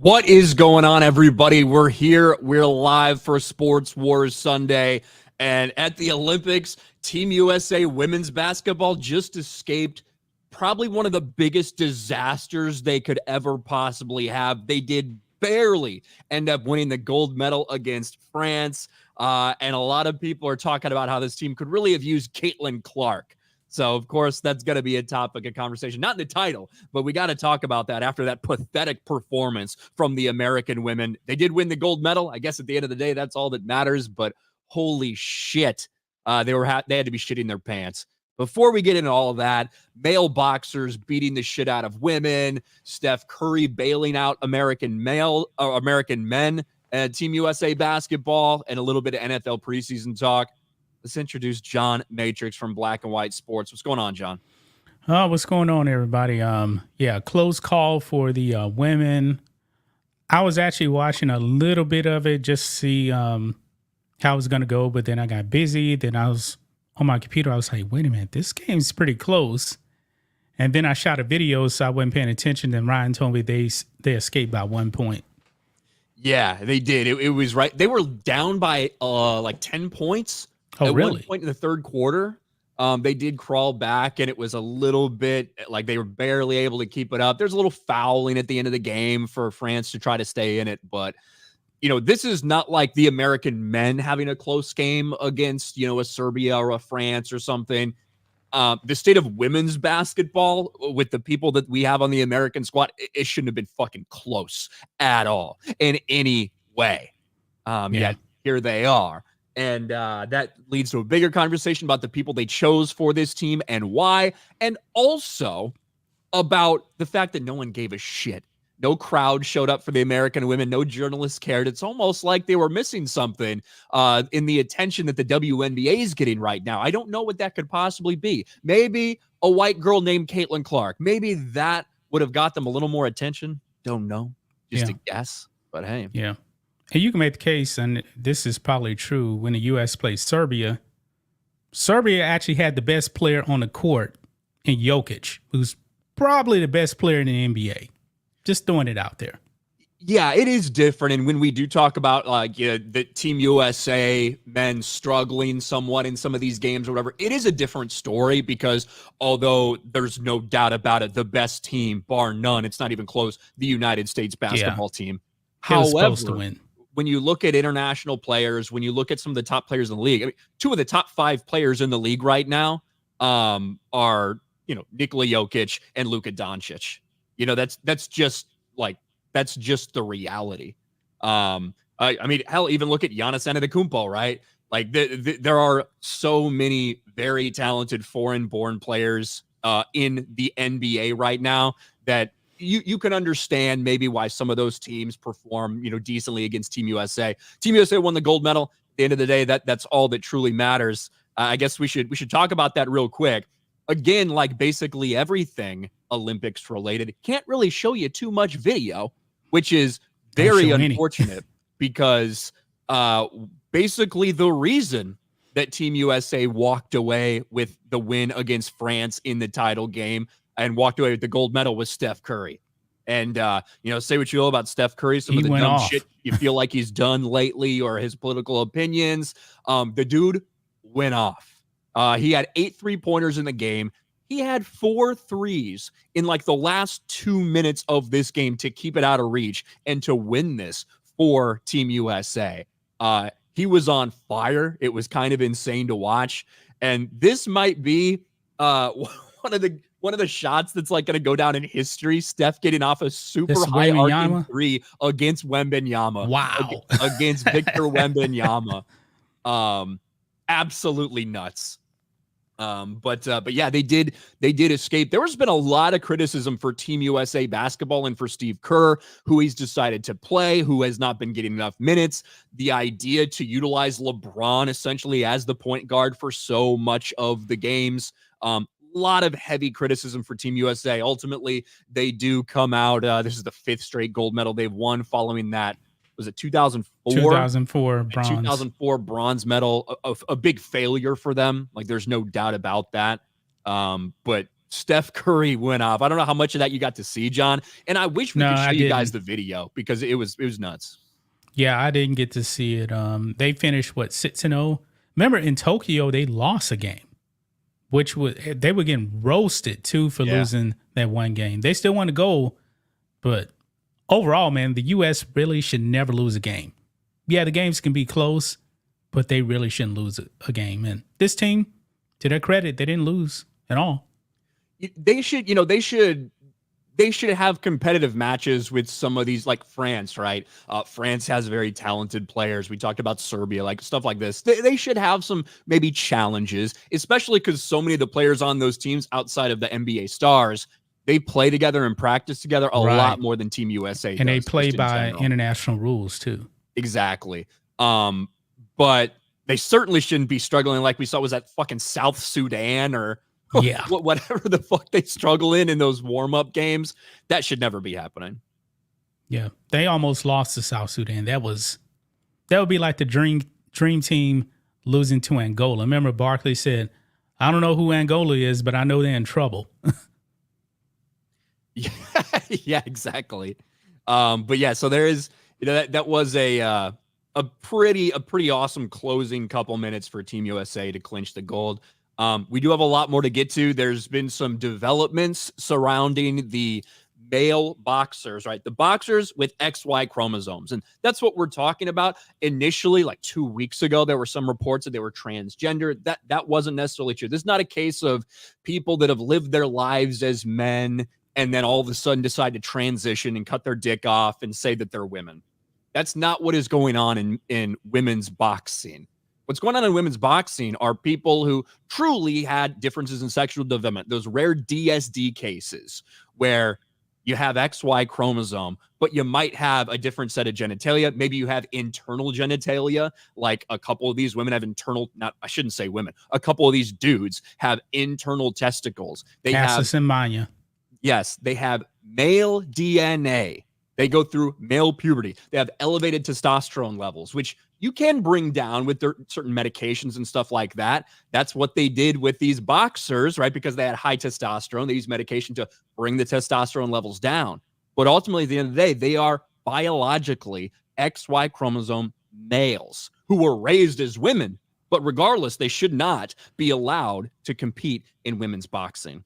What is going on, everybody? We're here. We're live for Sports Wars Sunday. And at the Olympics, Team USA women's basketball just escaped probably one of the biggest disasters they could ever possibly have. They did barely end up winning the gold medal against France. And a lot of people are talking about how this team could really have used Caitlin Clark. So, of course, that's going to be a topic of conversation. Not in the title, but we got to talk about that after that pathetic performance from the American women. They did win the gold medal. I guess at the end of the day, that's all that matters. But holy shit, they had to be shitting their pants. Before we get into all of that, male boxers beating the shit out of women, Steph Curry bailing out American men at Team USA basketball, and a little bit of NFL preseason talk. Let's introduce John Matrix from Black and White Sports. What's going on, John? What's going on, everybody? Close call for the women. I was actually watching a little bit of it just to see how it was going to go, but then I got busy. Then I was on my computer. I was like, wait a minute, this game's pretty close. And then I shot a video, so I wasn't paying attention. Then Ryan told me they escaped by 1 point. Yeah, they did. It was right. They were down by like 10 points. Oh, really? At one point in the third quarter, they did crawl back, and it was a little bit like they were barely able to keep it up. There's a little fouling at the end of the game for France to try to stay in it. But, this is not like the American men having a close game against, a Serbia or a France or something. The state of women's basketball with the people that we have on the American squad, it shouldn't have been fucking close at all in any way. Yet here they are. And that leads to a bigger conversation about the people they chose for this team and why. And also about the fact that no one gave a shit. No crowd showed up for the American women. No journalists cared. It's almost like they were missing something in the attention that the WNBA is getting right now. I don't know what that could possibly be. Maybe a white girl named Caitlin Clark. Maybe that would have got them a little more attention. Don't know. Just a guess. But hey. Yeah. And you can make the case, and this is probably true, when the U.S. played Serbia, Serbia actually had the best player on the court in Jokic, who's probably the best player in the NBA. Just throwing it out there. Yeah, it is different. And when we do talk about the Team USA men struggling somewhat in some of these games or whatever, it is a different story because although there's no doubt about it, the best team, bar none, it's not even close, the United States basketball team. However, supposed to win. When you look at international players, when you look at some of the top players in the league, I mean, two of the top 5 players in the league right now are, Nikola Jokic and Luka Doncic. That's just the reality. I mean, hell, even look at Giannis Antetokounmpo, right? Like there are so many very talented foreign-born players in the NBA right now that you can understand maybe why some of those teams perform, decently against Team USA. Team USA won the gold medal. At the end of the day, that's all that truly matters. I guess we should talk about that real quick. Again, like basically everything Olympics related, can't really show you too much video, which is very unfortunate because basically the reason that Team USA walked away with the win against France in the title game and walked away with the gold medal was Steph Curry. And, say what you will about Steph Curry, some of the dumb shit you feel like he's done lately or his political opinions. The dude went off. He had 8 3-pointers in the game. He had 4 threes in like the last 2 minutes of this game to keep it out of reach and to win this for Team USA. He was on fire. It was kind of insane to watch. And this might be one of the shots that's like going to go down in history. Steph getting off a super high arcing 3 against Wembanyama. Wow. Against Victor Wembanyama. Absolutely nuts. But yeah, they did escape. There has been a lot of criticism for Team USA basketball and for Steve Kerr, who he's decided to play, who has not been getting enough minutes. The idea to utilize LeBron essentially as the point guard for so much of the games. Lot of heavy criticism for Team USA. Ultimately, they do come out. This is the 5th straight gold medal they've won following that. Was it 2004? 2004 bronze. 2004 bronze medal. A big failure for them. Like, there's no doubt about that. But Steph Curry went off. I don't know how much of that you got to see, John. And I wish we could show you guys the video because it was nuts. Yeah, I didn't get to see it. They finished what 6-0. Remember in Tokyo they lost a game, which they were getting roasted too for losing that one game. They still want to go, but overall, man, the U.S. really should never lose a game. Yeah, the games can be close, but they really shouldn't lose a game. And this team, to their credit, they didn't lose at all. They should, they should have competitive matches with some of these, like France, right? France has very talented players. We talked about Serbia, like stuff like this. They should have some maybe challenges, especially because so many of the players on those teams outside of the NBA stars, they play together and practice together a lot more than Team USA and does, they play by international rules too. Exactly. But they certainly shouldn't be struggling like we saw was at fucking South Sudan or whatever the fuck they struggle in those warm-up games. That should never be happening. Yeah, they almost lost to South Sudan. That would be like the dream team losing to Angola. Remember Barkley said, I don't know who Angola is, but I know they're in trouble. Yeah, exactly. But yeah, so there is, that was a pretty awesome closing couple minutes for Team USA to clinch the gold. We do have a lot more to get to. There's been some developments surrounding the male boxers, right? The boxers with XY chromosomes. And that's what we're talking about. Initially, like 2 weeks ago, there were some reports that they were transgender. That wasn't necessarily true. This is not a case of people that have lived their lives as men and then all of a sudden decide to transition and cut their dick off and say that they're women. That's not what is going on in women's boxing. What's going on in women's boxing are people who truly had differences in sexual development, those rare DSD cases where you have XY chromosome, but you might have a different set of genitalia. Maybe you have internal genitalia, like a couple of these women have I shouldn't say women, a couple of these dudes have internal testicles. They Cassis and Maya. Yes, they have male DNA. They go through male puberty. They have elevated testosterone levels, which you can bring down with certain medications and stuff like that. That's what they did with these boxers, right? Because they had high testosterone. They used medication to bring the testosterone levels down. But ultimately, at the end of the day, they are biologically XY chromosome males who were raised as women. But regardless, they should not be allowed to compete in women's boxing.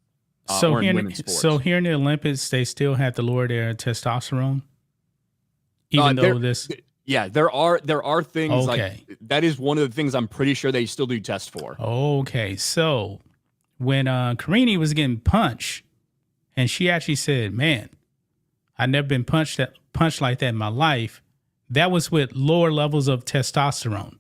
So here in the Olympics, they still have to lower their testosterone, even though there are things like that is one of the things I'm pretty sure they still do test for. Okay, so when Karini was getting punched, and she actually said, "Man, I've never been punched like that in my life." That was with lower levels of testosterone.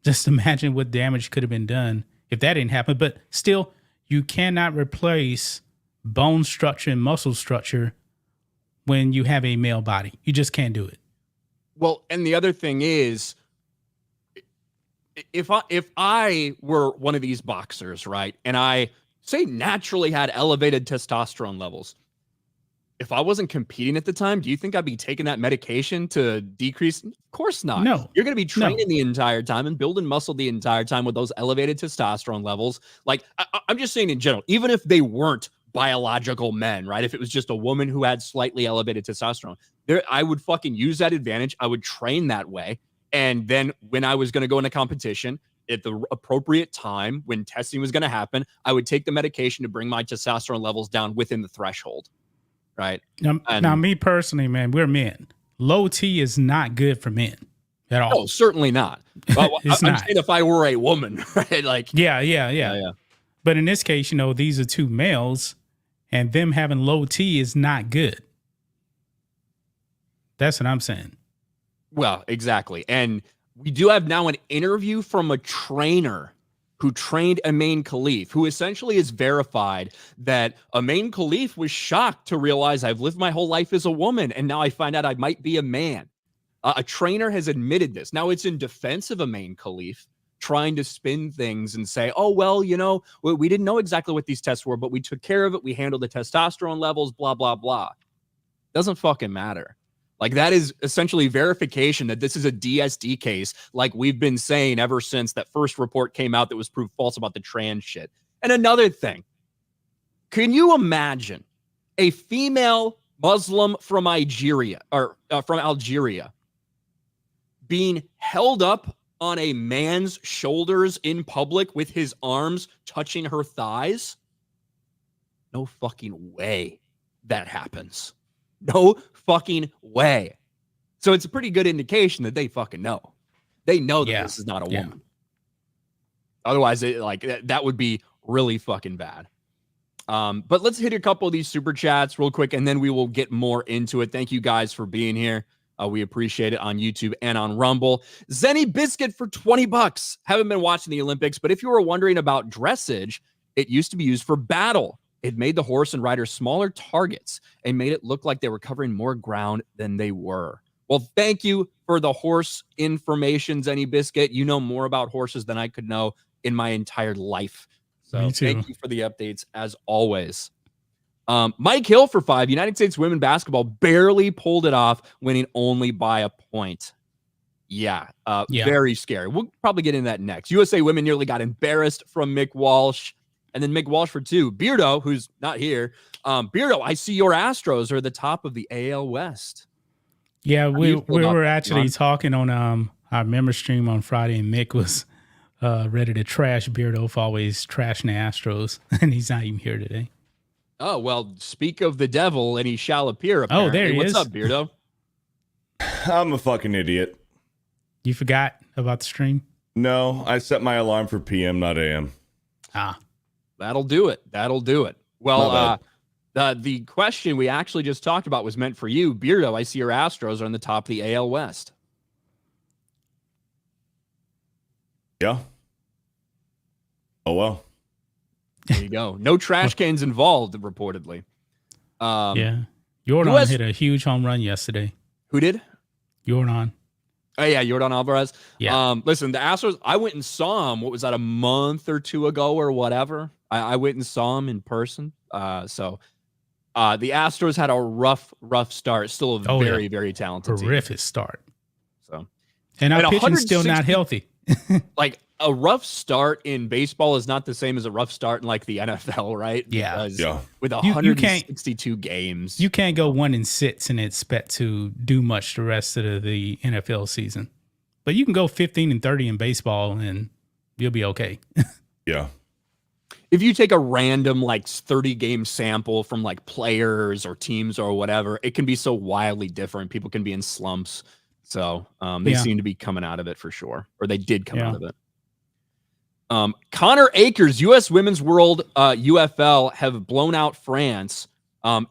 Just imagine what damage could have been done if that didn't happen. But still, you cannot replace bone structure and muscle structure when you have a male body. You just can't do it. Well, and the other thing is, if I were one of these boxers, right, and I say naturally had elevated testosterone levels, if I wasn't competing at the time, do you think I'd be taking that medication to decrease? Of course not. No. You're going to be training the entire time and building muscle the entire time with those elevated testosterone levels. Like, I'm just saying in general, even if they weren't biological men, right? If it was just a woman who had slightly elevated testosterone, I would fucking use that advantage. I would train that way. And then when I was going to go into competition at the appropriate time, when testing was going to happen, I would take the medication to bring my testosterone levels down within the threshold. Right. Now, me personally, man, we're men. Low T is not good for men at all. No, certainly not. Well, I'm saying if I were a woman, right? Like, yeah. But in this case, these are two males, and them having low T is not good. That's what I'm saying. Well, exactly. And we do have now an interview from a trainer who trained Amain Khalif, who essentially is verified that Amain Khalif was shocked to realize I've lived my whole life as a woman, and now I find out I might be a man. A trainer has admitted this. Now it's in defense of Amain Khalif, trying to spin things and say, oh, well, we didn't know exactly what these tests were, but we took care of it. We handled the testosterone levels, blah, blah, blah. Doesn't fucking matter. Like, that is essentially verification that this is a DSD case, like we've been saying ever since that first report came out that was proved false about the trans shit. And another thing, Can you imagine a female Muslim from Algeria being held up on a man's shoulders in public with his arms touching her thighs? No fucking way that happens. No fucking way. So it's a pretty good indication that they fucking know. They know that this is not a woman. Otherwise, that would be really fucking bad. But let's hit a couple of these super chats real quick, and then we will get more into it. Thank you guys for being here. We appreciate it on YouTube and on Rumble. Zenny Biscuit for $20. Haven't been watching the Olympics, but if you were wondering about dressage, it used to be used for battle. It made the horse and rider smaller targets and made it look like they were covering more ground than they were. Well, thank you for the horse information, Zenny Biscuit. You know more about horses than I could know in my entire life. So thank you for the updates as always. Mike Hill for $5. United States women basketball barely pulled it off, winning only by a point. Yeah. Very scary. We'll probably get into that next. USA women nearly got embarrassed from Mick Walsh. And then Mick Walsh for 2. Beardo, who's not here. Beardo, I see your Astros are the top of the AL West. Yeah, we were actually talking on our member stream on Friday, and Mick was ready to trash Beardo for always trashing the Astros, and he's not even here today. Oh, well, speak of the devil, and he shall appear, apparently. Oh, there he is. What's up, Beardo? I'm a fucking idiot. You forgot about the stream? No, I set my alarm for PM, not AM. That'll do it. Well, the question we actually just talked about was meant for you. Beardo, I see your Astros are on the top of the AL West. Yeah. Oh, well. There you go. No trash cans involved, reportedly. Jordan hit a huge home run yesterday. Who did? Jordan. Oh, yeah, Jordan Alvarez. Yeah. Listen, the Astros, I went and saw him, what was that, a month or two ago or whatever? I went and saw him in person. So the Astros had a rough start. Still a very, very talented horrific team. Start. So, and our pitching's still not healthy. Like, a rough start in baseball is not the same as a rough start in like the NFL, right? Yeah. With 162 games. You can't go 1-6 and expect to do much the rest of the NFL season. But you can go 15-30 in baseball and you'll be okay. Yeah. If you take a random like 30 game sample from like players or teams or whatever, it can be so wildly different. People can be in slumps. So they seem to be coming out of it for sure, or they did come out of it. Connor Akers, U.S. Women's World UFL have blown out France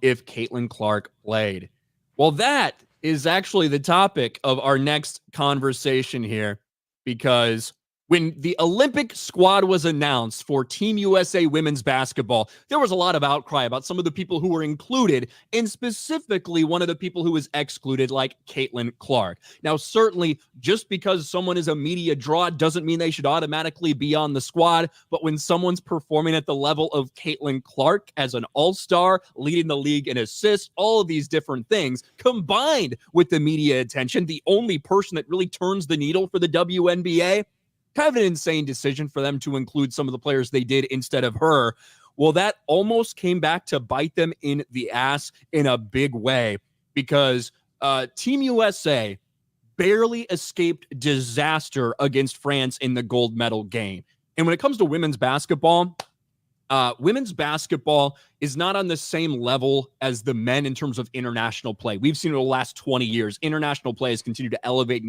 if Caitlin Clark played. Well, that is actually the topic of our next conversation here, because when the Olympic squad was announced for Team USA women's basketball, there was a lot of outcry about some of the people who were included, and specifically one of the people who was excluded, like Caitlin Clark. Now, certainly, just because someone is a media draw doesn't mean they should automatically be on the squad, but when someone's performing at the level of Caitlin Clark as an all-star, leading the league in assists, all of these different things, combined with the media attention, the only person that really turns the needle for the WNBA, kind of an insane decision for them to include some of the players they did instead of her. Well, that almost came back to bite them in the ass in a big way, because Team USA barely escaped disaster against France in the gold medal game. And when it comes to women's basketball is not on the same level as the men in terms of international play. We've seen over the last 20 years, international play has continued to elevate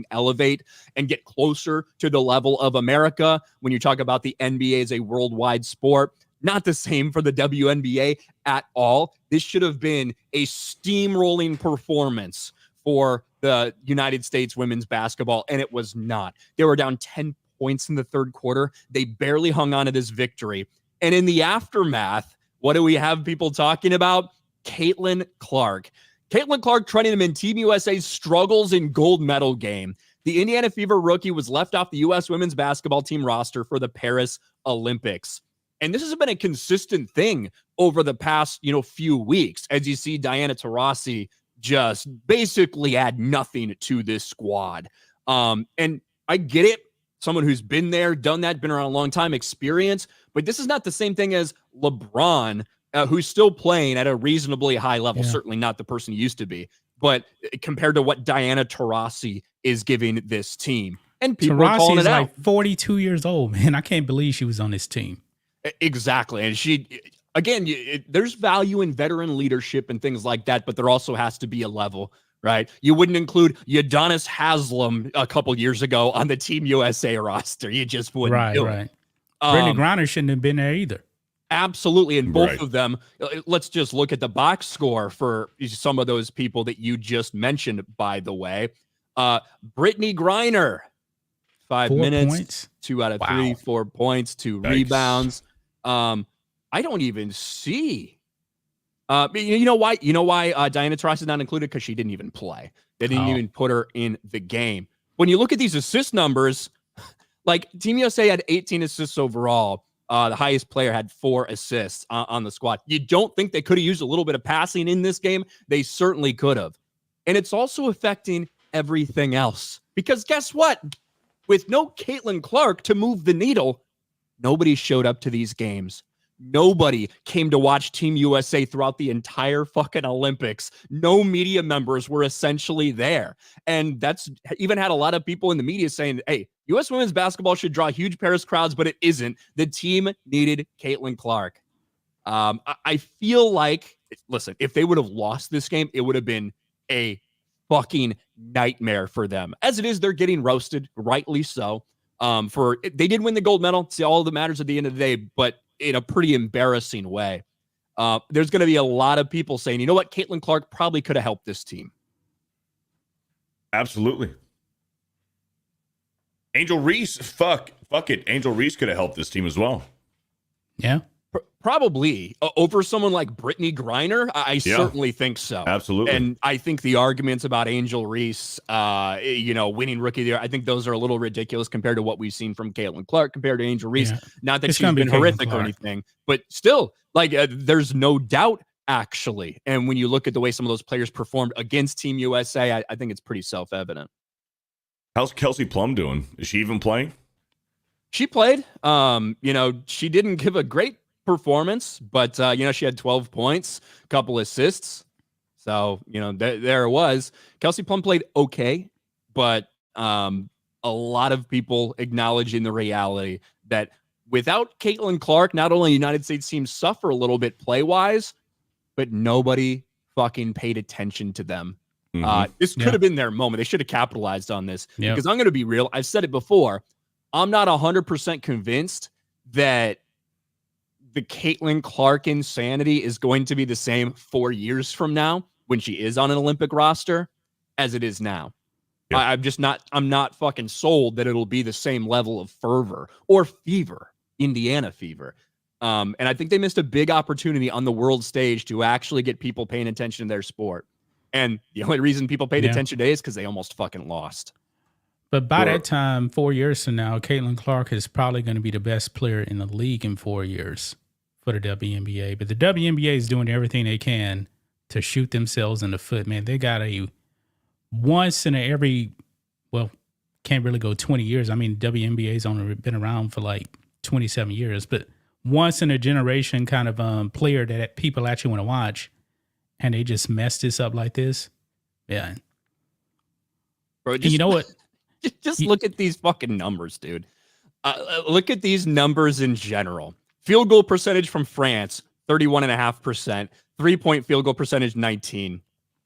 and get closer to the level of America. When you talk about the NBA as a worldwide sport, not the same for the WNBA at all. This should have been a steamrolling performance for the United States women's basketball, and it was not. They were down 10 points in the third quarter. They barely hung on to this victory. And in the aftermath, what do we have people talking about? Caitlin Clark. Caitlin Clark trending them in Team USA's struggles in gold medal game. The Indiana Fever rookie was left off the U.S. women's basketball team roster for the Paris Olympics. And this has been a consistent thing over the past, few weeks, as you see Diana Taurasi just basically add nothing to this squad. And I get it. Someone who's been there, done that, been around a long time, experience. But this is not the same thing as LeBron who's still playing at a reasonably high level. Yeah. Certainly not the person he used to be, but compared to what Diana Taurasi is giving this team, and people are calling Taurasi it is out. like 42 years old, man. I can't believe she was on this team. Exactly. And she, again, there's value in veteran leadership and things like that, but there also has to be a level, right? You wouldn't include Udonis Haslam a couple years ago on the Team USA roster. You just wouldn't do it. Brittany Griner shouldn't have been there either. Absolutely. And both Right. of them, let's just look at the box score for some of those people that you just mentioned, by the way. Brittany Griner, 5 4 minutes, points. 2 out of Wow. 3, 4 points, 2 Yikes. rebounds. I don't even see. You know why? Diana Taurasi is not included? Because she didn't even play. They didn't even put her in the game. When you look at these assist numbers, like Team USA had 18 assists overall. The highest player had 4 assists on the squad. You don't think they could have used a little bit of passing in this game? They certainly could have. And it's also affecting everything else. Because guess what? With no Caitlin Clark to move the needle, nobody showed up to these games. Nobody came to watch Team USA throughout the entire fucking Olympics. No media members were essentially there. And that's even had a lot of people in the media saying, hey, U.S. women's basketball should draw huge Paris crowds, but it isn't. The team needed Caitlin Clark. I feel like, listen, if they would have lost this game, it would have been a fucking nightmare for them. As it is, they're getting roasted, rightly so. They did win the gold medal. It's all that matters at the end of the day, but in a pretty embarrassing way. There's going to be a lot of people saying, you know what, Caitlin Clark probably could have helped this team. Absolutely. Angel Reese, fuck it. Angel Reese could have helped this team as well. Yeah. Probably over someone like Brittany Griner. I certainly think so. Absolutely. And I think the arguments about Angel Reese, winning Rookie of the Year, I think those are a little ridiculous compared to what we've seen from Caitlin Clark compared to Angel Reese. Yeah. Not that It's she's gonna be been Caitlin horrific Clark. or anything, but still, there's no doubt, actually. And when you look at the way some of those players performed against Team USA, I think it's pretty self-evident. How's Kelsey Plum doing? Is she even playing? She played. She didn't give a great performance, but she had 12 points, a couple assists. So, there it was. Kelsey Plum played okay, but a lot of people acknowledging the reality that without Caitlin Clark, not only United States teams suffer a little bit play-wise, but nobody fucking paid attention to them. This could have been their moment. They should have capitalized on this. Yep. Because I'm going to be real. I've said it before. I'm not 100% convinced that the Caitlin Clark insanity is going to be the same 4 years from now when she is on an Olympic roster as it is now. Yep. I'm not fucking sold that it'll be the same level of fervor or fever, Indiana fever. And I think they missed a big opportunity on the world stage to actually get people paying attention to their sport. And the only reason people paid attention today is because they almost fucking lost. But by that time, 4 years from now, Caitlin Clark is probably going to be the best player in the league in 4 years for the WNBA. But the WNBA is doing everything they can to shoot themselves in the foot, man. They got can't really go 20 years. I mean, WNBA's only been around for like 27 years, but once in a generation kind of player that people actually want to watch, and they just mess this up like this. Yeah. Bro, and you know what? Just look at these fucking numbers, dude. Look at these numbers in general. Field goal percentage from France, 31.5%. 3-point field goal percentage, 19.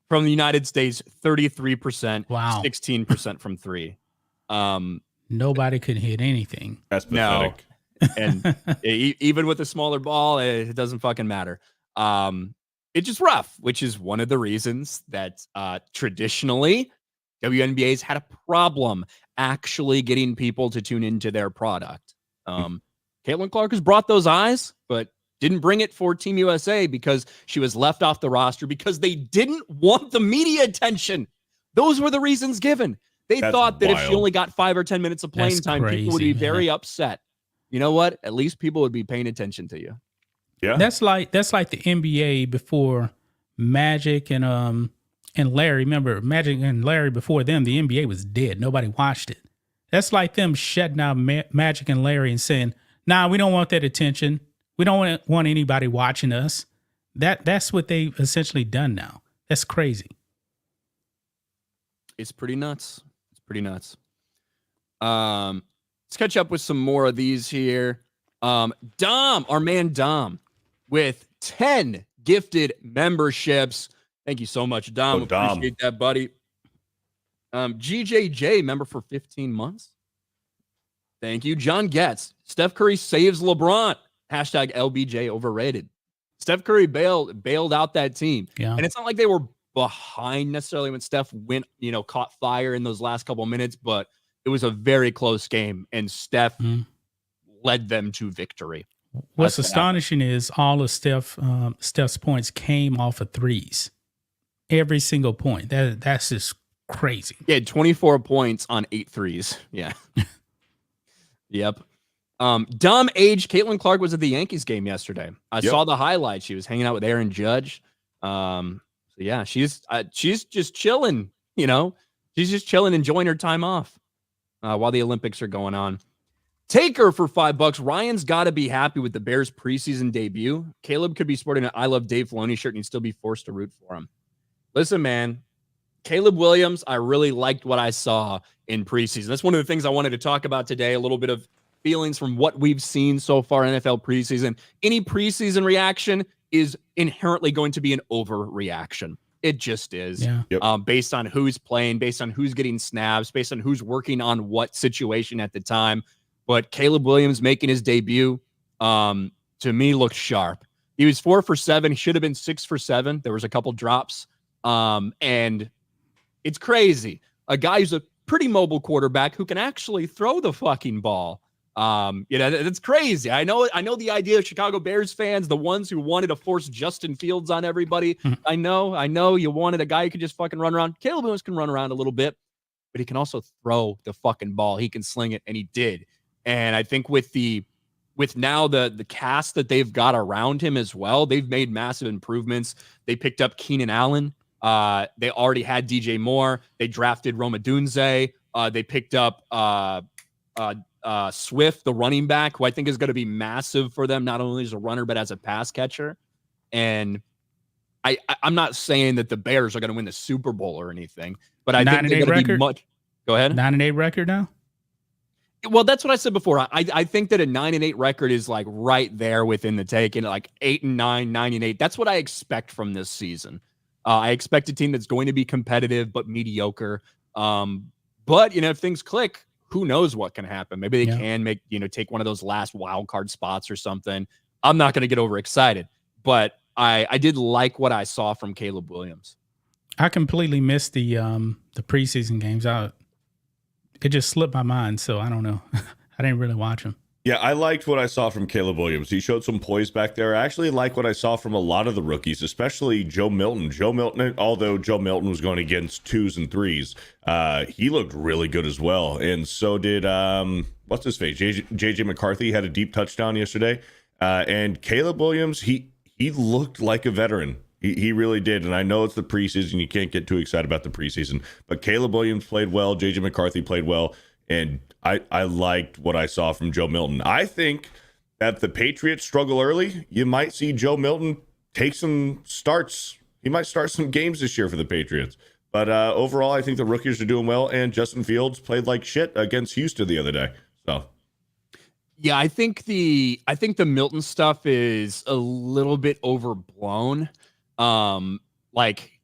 From the United States, 33%. Wow. 16% from 3. Nobody could hit anything. That's pathetic. No. And even with a smaller ball, it doesn't fucking matter. It's just rough, which is one of the reasons that traditionally WNBA's had a problem actually getting people to tune into their product. Caitlin Clark has brought those eyes, but didn't bring it for Team USA because she was left off the roster because they didn't want the media attention. Those were the reasons given. They thought that if she only got 5 or 10 minutes of playing time, people would be very upset. You know what? At least people would be paying attention to you. Yeah. That's like the NBA before Magic and Larry. Remember, Magic and Larry, before them, the NBA was dead. Nobody watched it. That's like them shutting out Magic and Larry and saying, nah, we don't want that attention. We don't want anybody watching us. That's what they've essentially done now. That's crazy. It's pretty nuts. It's pretty nuts. Let's catch up with some more of these here. Dom, our man Dom, with 10 gifted memberships. Thank you so much, Dom. Appreciate that, buddy. GJJ, member for 15 months. Thank you. John Getz, Steph Curry saves LeBron. Hashtag LBJ overrated. Steph Curry bailed out that team. Yeah. And it's not like they were behind necessarily when Steph caught fire in those last couple of minutes, but it was a very close game, and Steph led them to victory. What's astonishing is all of Steph's points came off of threes. Every single point. That's just crazy. He had 24 points on 8 threes. Yeah. Yep. Dumb age. Caitlin Clark was at the Yankees game yesterday. I saw the highlights. She was hanging out with Aaron Judge. So yeah, she's just chilling. She's just chilling, enjoying her time off while the Olympics are going on. Take her for $5. Ryan's got to be happy with the Bears' preseason debut. Caleb could be sporting an I Love Dave Filoni shirt and he'd still be forced to root for him. Listen, man, Caleb Williams, I really liked what I saw in preseason. That's one of the things I wanted to talk about today, a little bit of feelings from what we've seen so far in NFL preseason. Any preseason reaction is inherently going to be an overreaction. It just is. Yeah. Yep. Based on who's playing, based on who's getting snaps, based on who's working on what situation at the time. But Caleb Williams making his debut, to me, looked sharp. He was 4 for 7. He should have been 6 for 7. There was a couple drops. And it's crazy. A guy who's a pretty mobile quarterback who can actually throw the fucking ball. That's crazy. I know the idea of Chicago Bears fans, the ones who wanted to force Justin Fields on everybody. I know you wanted a guy who could just fucking run around. Caleb Williams can run around a little bit, but he can also throw the fucking ball. He can sling it, and he did. And I think with now the cast that they've got around him as well, they've made massive improvements. They picked up Keenan Allen. They already had DJ Moore. They drafted Roma Dunze. They picked up Swift, the running back, who I think is going to be massive for them, not only as a runner, but as a pass catcher. And I'm not saying that the Bears are going to win the Super Bowl or anything, but I think they're going to be much. Go ahead. 9-8 record now? Well, that's what I said before. I think that a 9-8 record is like right there within the take, and like 8-9, 9-8. That's what I expect from this season. I expect a team that's going to be competitive but mediocre. But if things click, who knows what can happen? Maybe they can make take one of those last wild card spots or something. I'm not going to get overexcited, but I did like what I saw from Caleb Williams. I completely missed the preseason games. It just slipped my mind, so I don't know. I didn't really watch them. Yeah, I liked what I saw from Caleb Williams. He showed some poise back there. I actually like what I saw from a lot of the rookies, especially Joe Milton. Although Joe Milton was going against 2s and 3s, he looked really good as well. And so did, what's his face? JJ McCarthy had a deep touchdown yesterday. And Caleb Williams, he looked like a veteran. He really did. And I know it's the preseason. You can't get too excited about the preseason. But Caleb Williams played well. JJ McCarthy played well. And I liked what I saw from Joe Milton. I think that the Patriots struggle early. You might see Joe Milton take some starts. He might start some games this year for the Patriots. But overall, I think the rookies are doing well. And Justin Fields played like shit against Houston the other day. So. Yeah, I think the Milton stuff is a little bit overblown. Like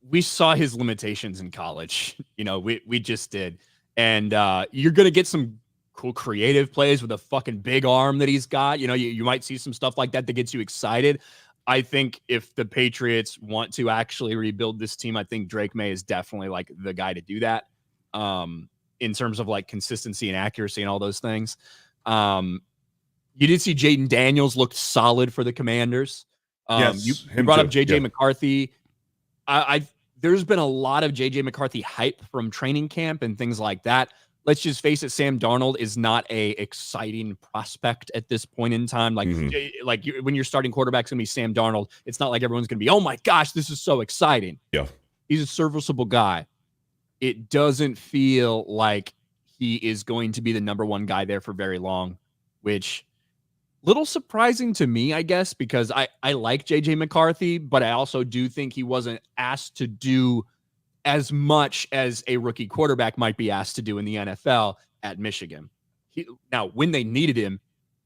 we saw his limitations in college. We just did. And you're going to get some cool creative plays with a fucking big arm that he's got. You might see some stuff like that gets you excited. I think if the Patriots want to actually rebuild this team, I think Drake May is definitely like the guy to do that in terms of like consistency and accuracy and all those things. You did see Jaden Daniels looked solid for the Commanders. Yes, you brought up JJ McCarthy. There's been a lot of JJ McCarthy hype from training camp and things like that. Let's just face it, Sam Darnold is not a exciting prospect at this point in time. Like, when you're starting quarterback's going to be Sam Darnold, it's not like everyone's going to be, oh my gosh, this is so exciting. Yeah. He's a serviceable guy. It doesn't feel like he is going to be the number one guy there for very long, which little surprising to me, I guess, because I like JJ McCarthy, but I also do think he wasn't asked to do as much as a rookie quarterback might be asked to do in the NFL at Michigan. Now, when they needed him,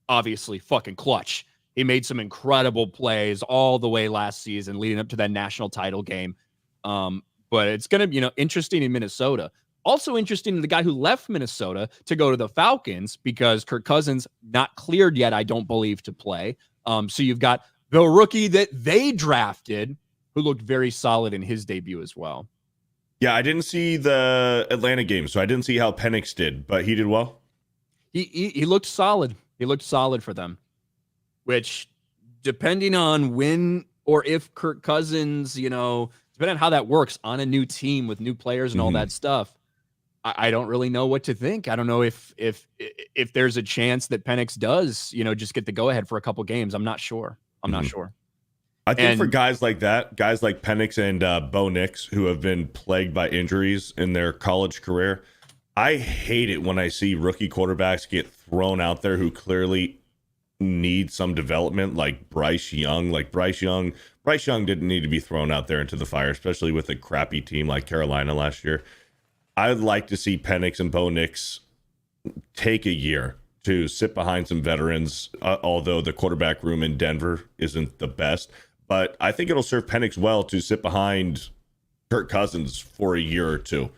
obviously fucking clutch. He made some incredible plays all the way last season leading up to that national title game. But it's going to be, interesting in Minnesota. Also interesting, the guy who left Minnesota to go to the Falcons because Kirk Cousins not cleared yet, I don't believe, to play. So you've got the rookie that they drafted who looked very solid in his debut as well. Yeah, I didn't see the Atlanta game, so I didn't see how Penix did, but he did well. He looked solid. He looked solid for them, which depending on when or if Kirk Cousins, depending on how that works on a new team with new players and all that stuff, I don't really know what to think. I don't know if there's a chance that Penix does, just get the go ahead for a couple games. I'm not sure. Not sure. I think for guys like that, guys like Penix and Bo Nix, who have been plagued by injuries in their college career, I hate it when I see rookie quarterbacks get thrown out there who clearly need some development, like Bryce Young. Bryce Young didn't need to be thrown out there into the fire, especially with a crappy team like Carolina last year. I'd like to see Penix and Bo Nix take a year to sit behind some veterans, although the quarterback room in Denver isn't the best. But I think it'll serve Penix well to sit behind Kirk Cousins for a year or two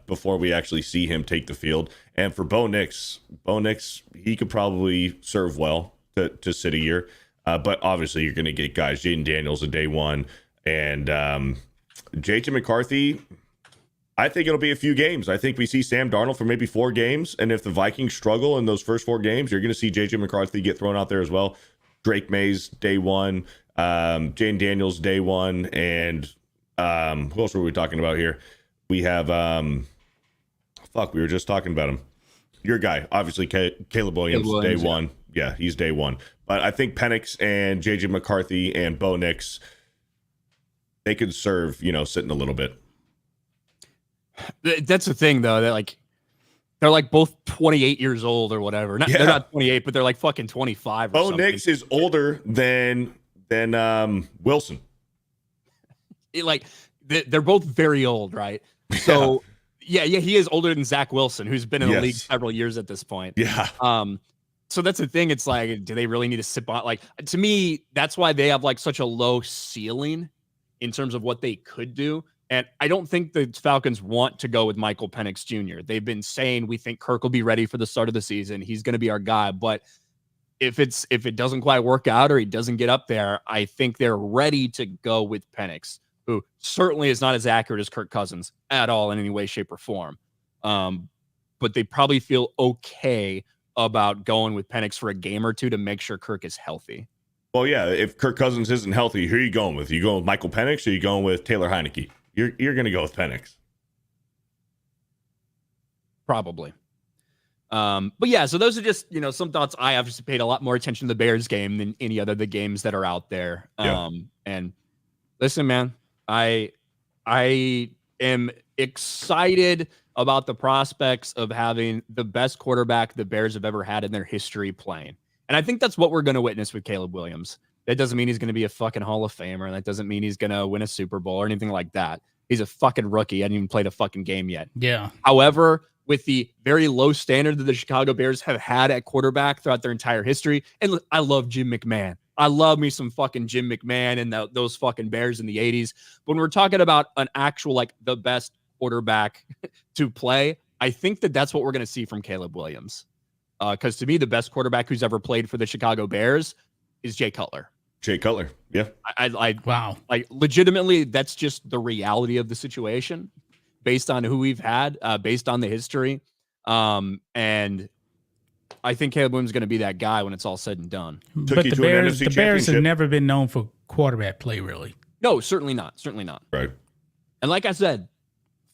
before we actually see him take the field. And for Bo Nix, he could probably serve well to sit a year. But obviously, you're going to get guys, Jaden Daniels in day one, and JJ McCarthy. I think it'll be a few games. I think we see Sam Darnold for maybe 4 games. And if the Vikings struggle in those first 4 games, you're going to see JJ McCarthy get thrown out there as well. Drake Mays, day one. Jane Daniels, day one. And who else were we talking about here? We have, we were just talking about him. Your guy, obviously, Caleb Williams, day one. Yeah, he's day one. But I think Penix and JJ McCarthy and Bo Nix, they could serve, sitting a little bit. That's the thing, though, that they're both 28 years old or whatever. They're not 28, but they're fucking 25 or something. Bo Nix is older than Wilson. They're both very old, right? So yeah, he is older than Zach Wilson, who's been in the league several years at this point. Yeah. So that's the thing. It's do they really need to sit on? To me, that's why they have such a low ceiling in terms of what they could do. And I don't think the Falcons want to go with Michael Penix Jr. They've been saying, we think Kirk will be ready for the start of the season. He's going to be our guy. But if it doesn't quite work out or he doesn't get up there, I think they're ready to go with Penix, who certainly is not as accurate as Kirk Cousins at all in any way, shape, or form. But they probably feel okay about going with Penix for a game or two to make sure Kirk is healthy. Well, yeah, if Kirk Cousins isn't healthy, who are you going with? You going with Michael Penix or are you going with Taylor Heineke? You're going to go with Penix. Probably. But yeah, so those are just, some thoughts. I obviously paid a lot more attention to the Bears game than any other of the games that are out there. And listen, man, I am excited about the prospects of having the best quarterback the Bears have ever had in their history playing. And I think that's what we're going to witness with Caleb Williams. That doesn't mean he's going to be a fucking Hall of Famer. That doesn't mean he's going to win a Super Bowl or anything like that. He's a fucking rookie. He hasn't even played a fucking game yet. Yeah. However, with the very low standard that the Chicago Bears have had at quarterback throughout their entire history, and I love Jim McMahon. I love me some fucking Jim McMahon and those fucking Bears in the 80s. But when we're talking about an actual, the best quarterback to play, I think that's what we're going to see from Caleb Williams. Because to me, the best quarterback who's ever played for the Chicago Bears is Jay Cutler. Jay Cutler, yeah. Wow. Legitimately, that's just the reality of the situation based on who we've had, based on the history. And I think Caleb Williams is going to be that guy when it's all said and done. But the Bears have never been known for quarterback play, really. No, certainly not. Certainly not. Right. And like I said,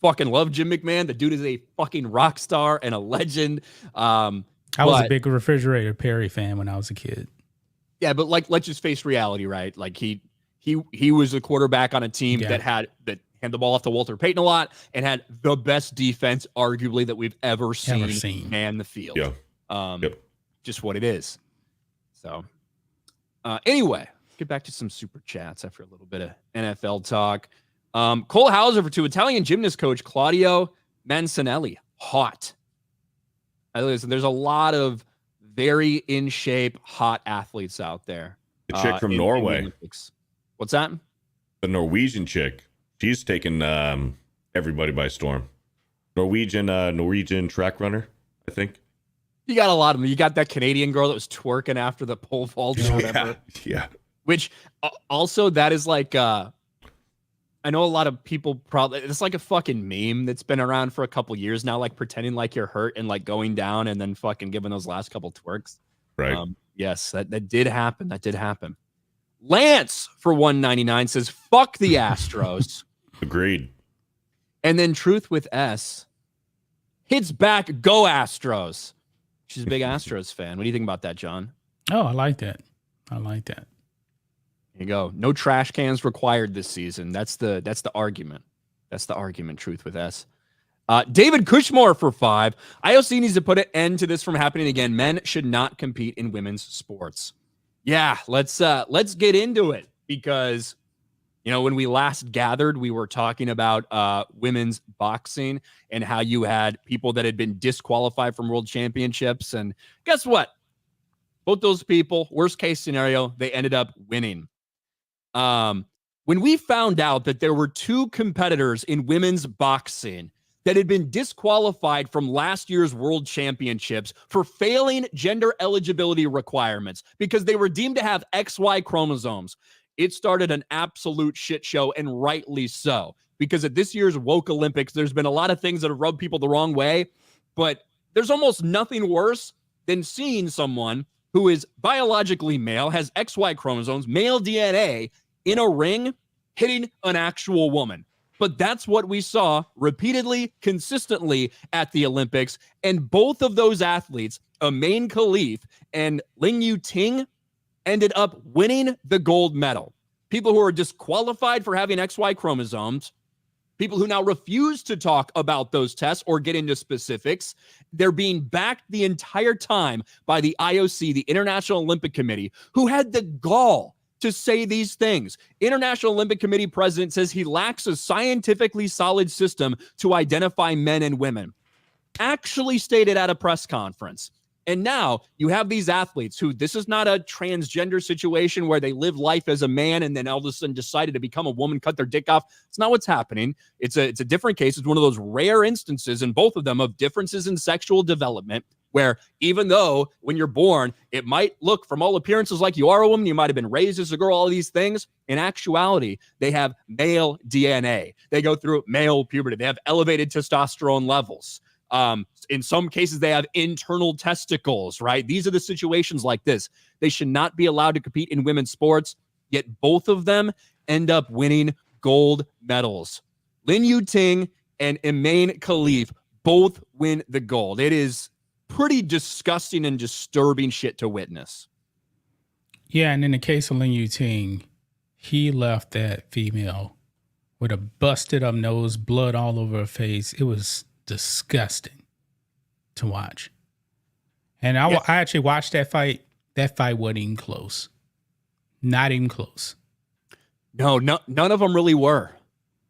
fucking love Jim McMahon. The dude is a fucking rock star and a legend. I was a big Refrigerator Perry fan when I was a kid. Yeah, but let's just face reality, right? He was a quarterback on a team that had the ball off to Walter Payton a lot and had the best defense, arguably, that we've ever seen man the field. Yeah. Just what it is. So anyway, get back to some super chats after a little bit of NFL talk. Cole Hauser to Italian gymnast coach Claudio Mancinelli. Hot. Listen, there's a lot of very in shape, hot athletes out there. The chick from Norway. What's that? The Norwegian chick. She's taken everybody by storm. Norwegian track runner, I think. You got a lot of them. You got that Canadian girl that was twerking after the pole vault or whatever. Yeah. Which also that is like I know a lot of people probably it's like a fucking meme that's been around for a couple years now, like pretending like you're hurt and like going down and then fucking giving those last couple twerks. Right. Yes, that did happen. That did happen. Lance for 199 says, fuck the Astros. Agreed. And then Truth with S hits back, go Astros. She's a big Astros fan. What do you think about that, John? Oh, I like that. Here you go. No trash cans required this season. That's the argument. That's the argument, Truth with S. David Cushmore for 5. IOC needs to put an end to this from happening again. Men should not compete in women's sports. Yeah, let's get into it because, you know, when we last gathered, we were talking about women's boxing and how you had people that had been disqualified from world championships. And guess what? Both those people, worst case scenario, they ended up winning. When we found out that there were 2 competitors in women's boxing that had been disqualified from last year's world championships for failing gender eligibility requirements because they were deemed to have XY chromosomes, it started an absolute shit show, and rightly so. Because at this year's Woke Olympics, there's been a lot of things that have rubbed people the wrong way, but there's almost nothing worse than seeing someone who is biologically male, has XY chromosomes, male DNA, in a ring hitting an actual woman. But that's what we saw repeatedly, consistently at the Olympics. And both of those athletes, Amain Khalif and Ling Yu Ting, ended up winning the gold medal. People who are disqualified for having XY chromosomes, people who now refuse to talk about those tests or get into specifics, they're being backed the entire time by the IOC, the International Olympic Committee, who had the gall to say these things. International Olympic Committee president says he lacks a scientifically solid system to identify men and women. Actually stated at a press conference. And now you have these athletes who, this is not a transgender situation where they live life as a man and then all of a sudden decided to become a woman, cut their dick off. It's not what's happening. It's a different case. It's one of those rare instances in both of them of differences in sexual development, where even though when you're born, it might look from all appearances like you are a woman, you might have been raised as a girl, all of these things. In actuality, they have male DNA. They go through male puberty. They have elevated testosterone levels. In some cases, they have internal testicles, right? These are the situations like this. They should not be allowed to compete in women's sports, yet both of them end up winning gold medals. Lin Yu Ting and Amain Khalif both win the gold. It is pretty disgusting and disturbing shit to witness. Yeah, and in the case of Lin Yu Ting, he left that female with a busted up nose, blood all over her face. It was disgusting to watch. And I actually watched that fight. That fight wasn't even close. Not even close. No, none of them really were.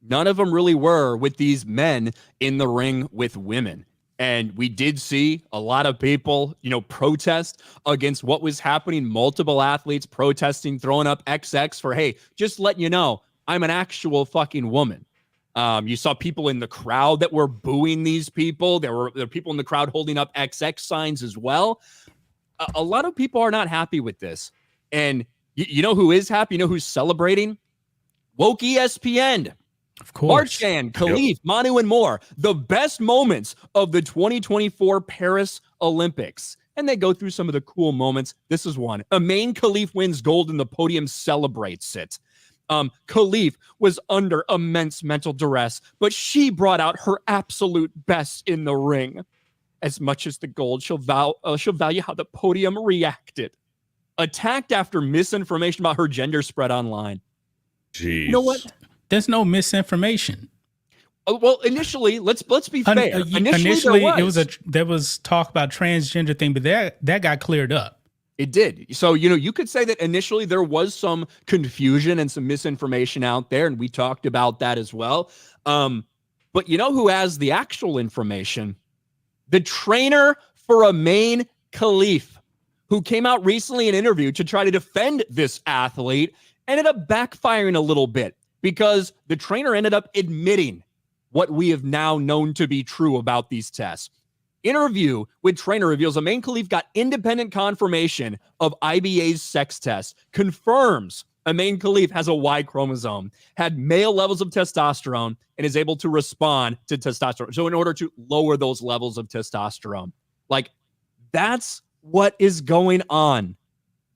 None of them really were with these men in the ring with women. And we did see a lot of people, protest against what was happening. Multiple athletes protesting, throwing up XX for, hey, just letting you know, I'm an actual fucking woman. You saw people in the crowd that were booing these people. There were people in the crowd holding up XX signs as well. A lot of people are not happy with this. And you know who is happy? You know who's celebrating? Woke ESPN. Of course. Marchand, Khalif, Manu, and more. The best moments of the 2024 Paris Olympics. And they go through some of the cool moments. This is one. Amain Khalif wins gold and the podium celebrates it. Khalif was under immense mental duress, but she brought out her absolute best in the ring. As much as the gold, she'll value how the podium reacted. Attacked after misinformation about her gender spread online. Jeez. You know what? There's no misinformation. Well, initially, let's be fair. Initially there was talk about transgender thing, but that got cleared up. It did. So, you could say that initially there was some confusion and some misinformation out there, and we talked about that as well. But you know who has the actual information? The trainer for Amain Khalif, who came out recently in an interview to try to defend this athlete, ended up backfiring a little bit because the trainer ended up admitting what we have now known to be true about these tests. Interview with trainer reveals Amain Khalif got independent confirmation of IBA's sex test, confirms Amain Khalif has a Y chromosome, had male levels of testosterone, and is able to respond to testosterone. So in order to lower those levels of testosterone, like, that's what is going on.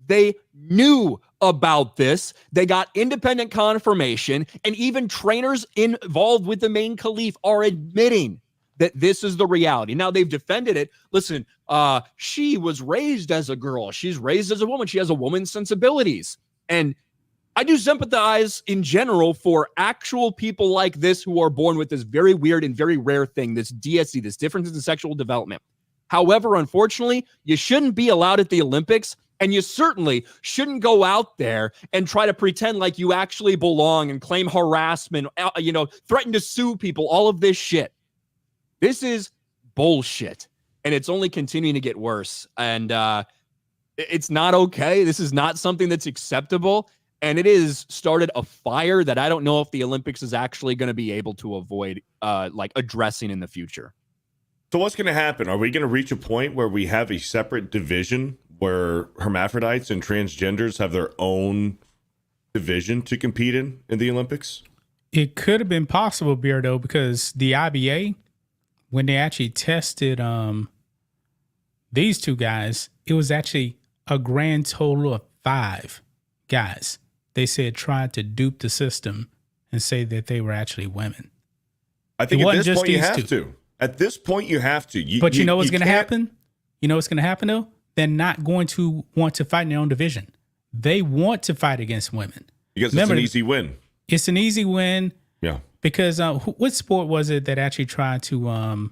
They knew about this. They got independent confirmation, and even trainers involved with Amain Khalif are admitting that this is the reality. Now, they've defended it. Listen, she was raised as a girl. She's raised as a woman. She has a woman's sensibilities. And I do sympathize in general for actual people like this who are born with this very weird and very rare thing, this DSC, this difference in sexual development. However, unfortunately, you shouldn't be allowed at the Olympics, and you certainly shouldn't go out there and try to pretend like you actually belong and claim harassment, threaten to sue people, all of this shit. This is bullshit, and it's only continuing to get worse. And it's not okay. This is not something that's acceptable, and it has started a fire that I don't know if the Olympics is actually going to be able to avoid, addressing in the future. So what's going to happen? Are we going to reach a point where we have a separate division where hermaphrodites and transgenders have their own division to compete in the Olympics? It could have been possible, Beardo, because the IBA, when they actually tested these two guys, it was actually a grand total of 5 guys. They said tried to dupe the system and say that they were actually women. I think at this point you have to. At this point you have to. But you know what's going to happen? You know what's going to happen, though? They're not going to want to fight in their own division. They want to fight against women. Because it's an easy win. It's an easy win. Yeah. Because what sport was it that actually tried to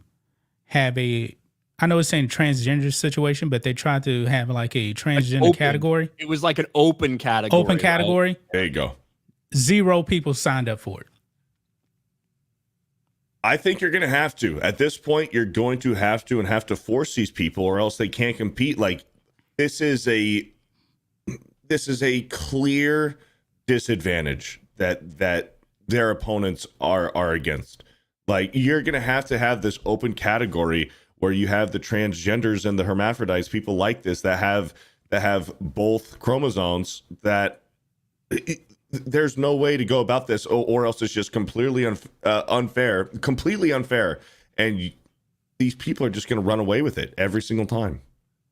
have a, I know it's saying transgender situation, but they tried to have like a transgender category. It was like an open category. Open category. Right? There you go. 0 people signed up for it. I think you're going to have to. At this point, you're going to have to force these people, or else they can't compete. Like, this is a clear disadvantage that their opponents are against. Like, you're going to have this open category where you have the transgenders and the hermaphrodites, people like this that have both chromosomes. That there's no way to go about this, or else it's just completely unfair, and these people are just going to run away with it every single time.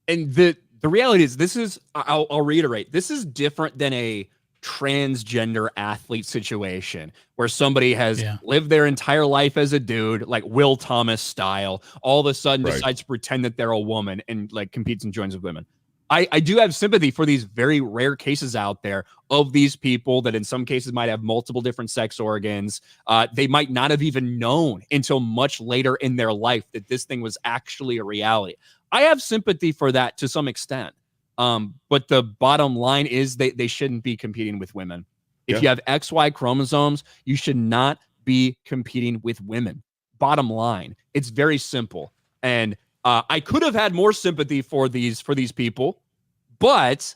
And the reality is, this is, I'll reiterate, this is different than a transgender athlete situation where somebody has lived their entire life as a dude, like Will Thomas style, all of a sudden decides to pretend that they're a woman and like competes and joins with women. I do have sympathy for these very rare cases out there of these people that in some cases might have multiple different sex organs. They might not have even known until much later in their life that this thing was actually a reality. I have sympathy for that to some extent. But the bottom line is they shouldn't be competing with women. If you have XY chromosomes, you should not be competing with women. Bottom line, it's very simple. And I could have had more sympathy for these people, but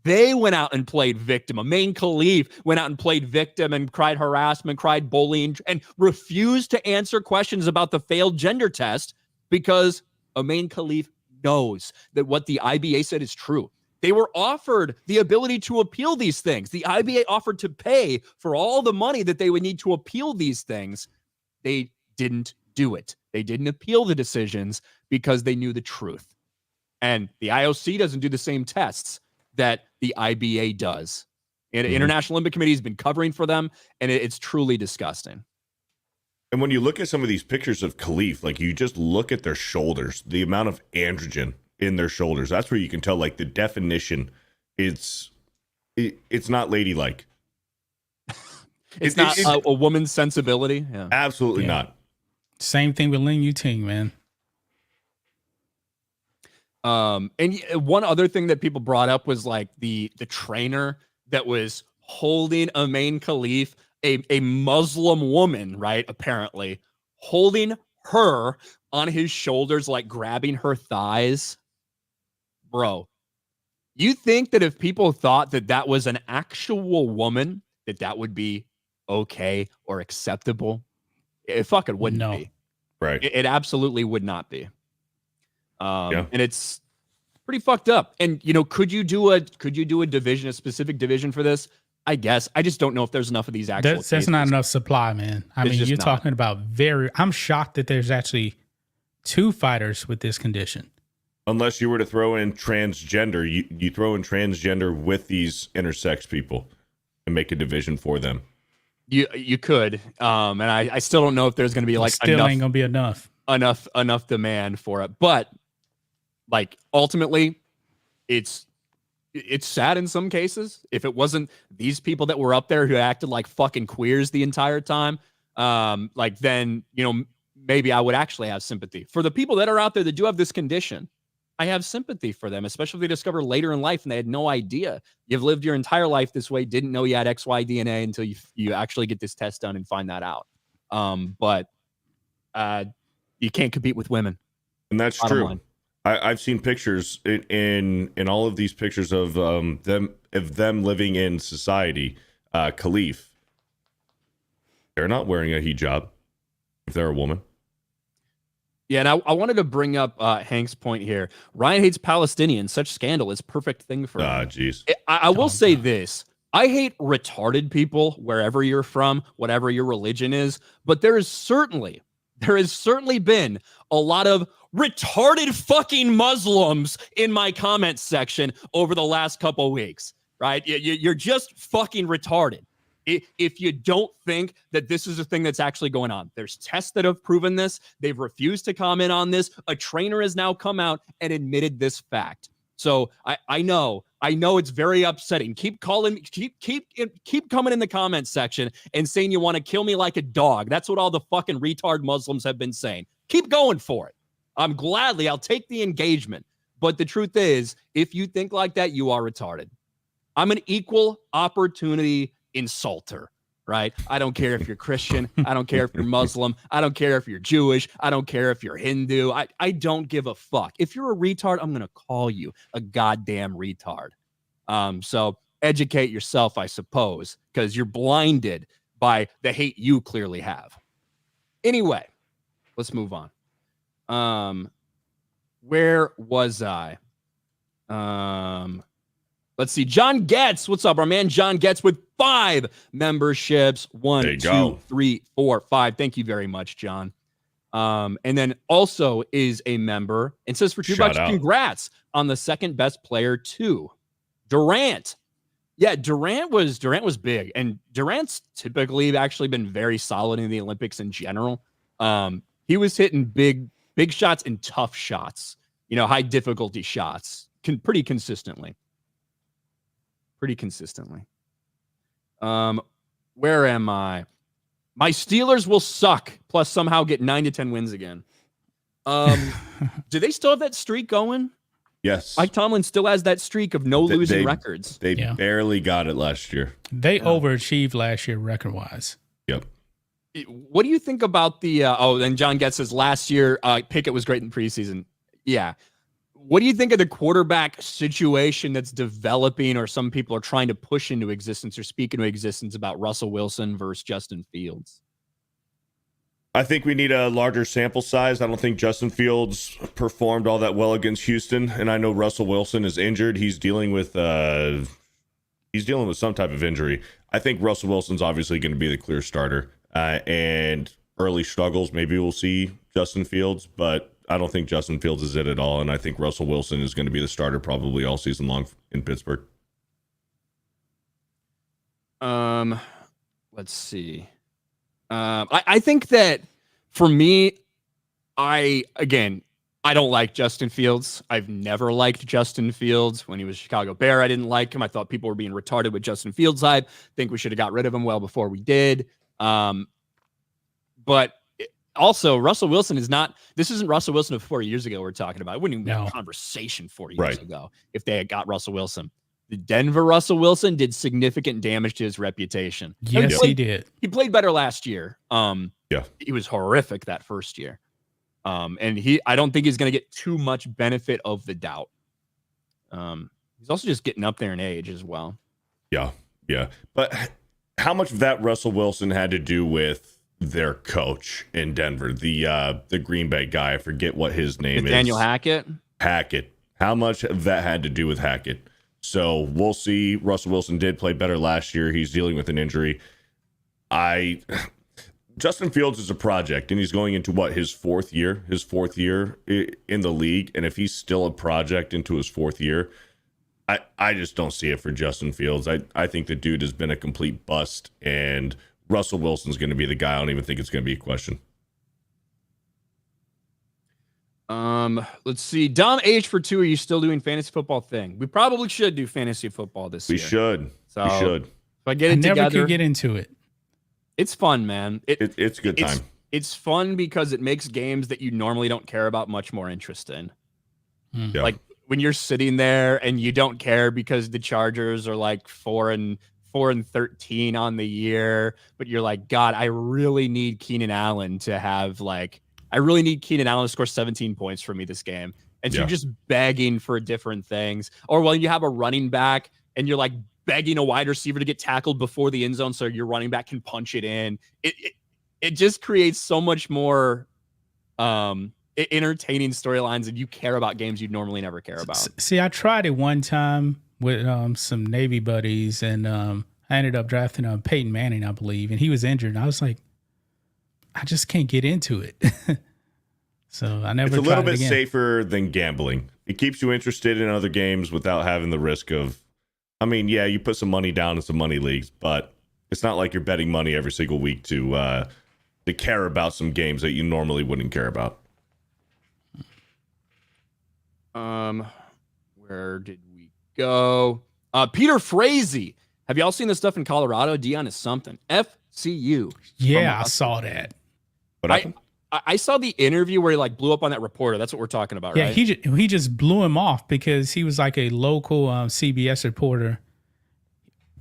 they went out and played victim. Amain Khalif went out and played victim and cried harassment, cried bullying, and refused to answer questions about the failed gender test because Amain Khalif knows that what the IBA said is true. They were offered the ability to appeal these things. The IBA offered to pay for all the money that they would need to appeal these things. They didn't do it. They didn't appeal the decisions because they knew the truth. And the IOC doesn't do the same tests that the IBA does. And International Olympic Committee has been covering for them, and it's truly disgusting. And when you look at some of these pictures of Khalif, like you just look at their shoulders, the amount of androgen in their shoulders, that's where you can tell like the definition, it's not ladylike. It's not a woman's sensibility. Yeah. Absolutely not. Same thing with Lin Yuting, man. One other thing that people brought up was like the trainer that was holding Amain Khalif, a Muslim woman, right? Apparently holding her on his shoulders, like grabbing her thighs. Bro, you think that if people thought that that was an actual woman, that would be okay or acceptable? It fucking wouldn't be. Right. It absolutely would not be. Yeah. And it's pretty fucked up. And could you do a division, a specific division for this? I guess. I just don't know if there's enough of these actual cases. That's not enough supply, man. I mean, you're talking about I'm shocked that there's actually 2 fighters with this condition. Unless you were to throw in transgender, you throw in transgender with these intersex people and make a division for them. You could. And I still don't know if there's going to be like still ain't going to be enough demand for it. But like ultimately, it's sad in some cases. If it wasn't these people that were up there who acted like fucking queers the entire time, like then, maybe I would actually have sympathy. For the people that are out there that do have this condition, I have sympathy for them, especially if they discover later in life and they had no idea. You've lived your entire life this way, didn't know you had XY DNA until you actually get this test done and find that out. But you can't compete with women. And that's true. I've seen pictures in all of these pictures of them living in society. Khalif, they're not wearing a hijab if they're a woman. Yeah, and I wanted to bring up Hank's point here. Ryan hates Palestinians. Such scandal is perfect thing for him. Jeez. I will say this. I hate retarded people wherever you're from, whatever your religion is. But there has certainly been a lot of retarded fucking Muslims in my comments section over the last couple weeks, right? You're just fucking retarded. If you don't think that this is a thing that's actually going on. There's tests that have proven this. They've refused to comment on this. A trainer has now come out and admitted this fact. So I know it's very upsetting. Keep coming in the comments section and saying you want to kill me like a dog. That's what all the fucking retard Muslims have been saying. Keep going for it. I'll take the engagement. But the truth is, if you think like that, you are retarded. I'm an equal opportunity insulter, right? I don't care if you're Christian. I don't care if you're Muslim. I don't care if you're Jewish. I don't care if you're Hindu. I don't give a fuck. If you're a retard, I'm going to call you a goddamn retard. So educate yourself, I suppose, because you're blinded by the hate you clearly have. Anyway, let's move on. Where was I? Let's see. John Getz. What's up, our man? John Getz with 5 memberships. 1, 2, 3, 4, 5. Thank you very much, John. And then also is a member and says for $2, congrats on the second best player too. Durant. Yeah, Durant was big. And Durant's typically actually been very solid in the Olympics in general. He was hitting big shots and tough shots, high difficulty shots pretty consistently. Where am I? My Steelers will suck, plus somehow get 9 to 10 wins again. Do they still have that streak going? Yes. Mike Tomlin still has that streak of no losing records. They barely got it last year. They overachieved last year record-wise. Yep. What do you think about the and John Getz says last year Pickett was great in preseason. Yeah. What do you think of the quarterback situation that's developing, or some people are trying to push into existence or speak into existence about Russell Wilson versus Justin Fields? I think we need a larger sample size. I don't think Justin Fields performed all that well against Houston, and I know Russell Wilson is injured. He's dealing with some type of injury. I think Russell Wilson's obviously going to be the clear starter, and early struggles. Maybe we'll see Justin Fields, but I don't think Justin Fields is it at all, and I think Russell Wilson is going to be the starter probably all season long in Pittsburgh. Let's see. I think that for me, I don't like Justin Fields. I've never liked Justin Fields. When he was a Chicago Bear, I didn't like him. I thought people were being retarded with Justin Fields. I think we should have got rid of him well before we did. But Also, Russell Wilson is not. This isn't Russell Wilson of 4 years ago. We're talking about. It wouldn't even be a conversation 4 years ago if they had got Russell Wilson. The Denver Russell Wilson did significant damage to his reputation. Yes, he did. He played better last year. Yeah, he was horrific that first year. And I don't think he's going to get too much benefit of the doubt. He's also just getting up there in age as well. Yeah. But how much of that Russell Wilson had to do with their coach in Denver, the Green Bay guy? I forget what his name is. Daniel Hackett. How much of that had to do with Hackett? So we'll see. Russell Wilson did play better last year. He's dealing with an injury. Justin Fields is a project, and he's going into his fourth year in the league. And if he's still a project into his fourth year, I just don't see it for Justin Fields. I think the dude has been a complete bust, and Russell Wilson's going to be the guy. I don't even think it's going to be a question. Let's see. Dom H for 2. Are you still doing fantasy football thing? We probably should do fantasy football this year. We should. If I get it never together, could get into it. It's fun, man. It's a good time. It's fun because it makes games that you normally don't care about much more interesting. Yeah. Like when you're sitting there and you don't care because the Chargers are like 4-13 on the year, but you're like, God, I really need Keenan Allen to score 17 points for me this game. And so you're just begging for different things. Or when you have a running back and you're like begging a wide receiver to get tackled before the end zone so your running back can punch it in. It just creates so much more entertaining storylines, and you care about games you'd normally never care about. See, I tried it one time with some Navy buddies, and I ended up drafting Peyton Manning, I believe, and he was injured. And I was like, I just can't get into it. So I never. It's a little bit safer than gambling. It keeps you interested in other games without having the risk of. I mean, yeah, you put some money down in some money leagues, but it's not like you're betting money every single week to care about some games that you normally wouldn't care about. Where did we go? Peter Frazee. Have y'all seen this stuff in Colorado? Dion is something. FCU. Yeah, I saw that. But I saw the interview where he like blew up on that reporter. That's what we're talking about, right? Yeah, he just blew him off because he was like a local CBS reporter.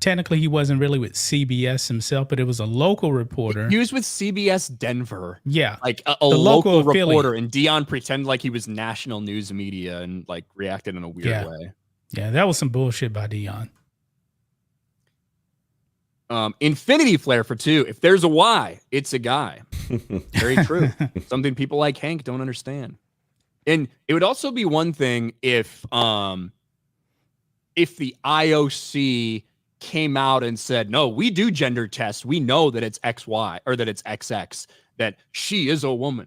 Technically, he wasn't really with CBS himself, but it was a local reporter. He was with CBS Denver. Yeah. Like a local reporter, and Dion pretended like he was national news media and like reacted in a weird way. Yeah, that was some bullshit by Dion. Infinity Flare for 2. If there's a why, it's a guy. Very true. Something people like Hank don't understand. And it would also be one thing if the IOC came out and said, no, we do gender tests. We know that it's XY or that it's XX, that she is a woman.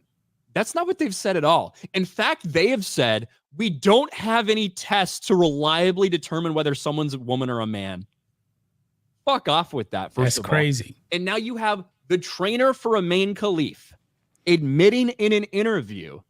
That's not what they've said at all. In fact, they have said, we don't have any tests to reliably determine whether someone's a woman or a man. Fuck off with that, first of all. That's crazy. And now you have the trainer for Amain Khalif admitting in an interview.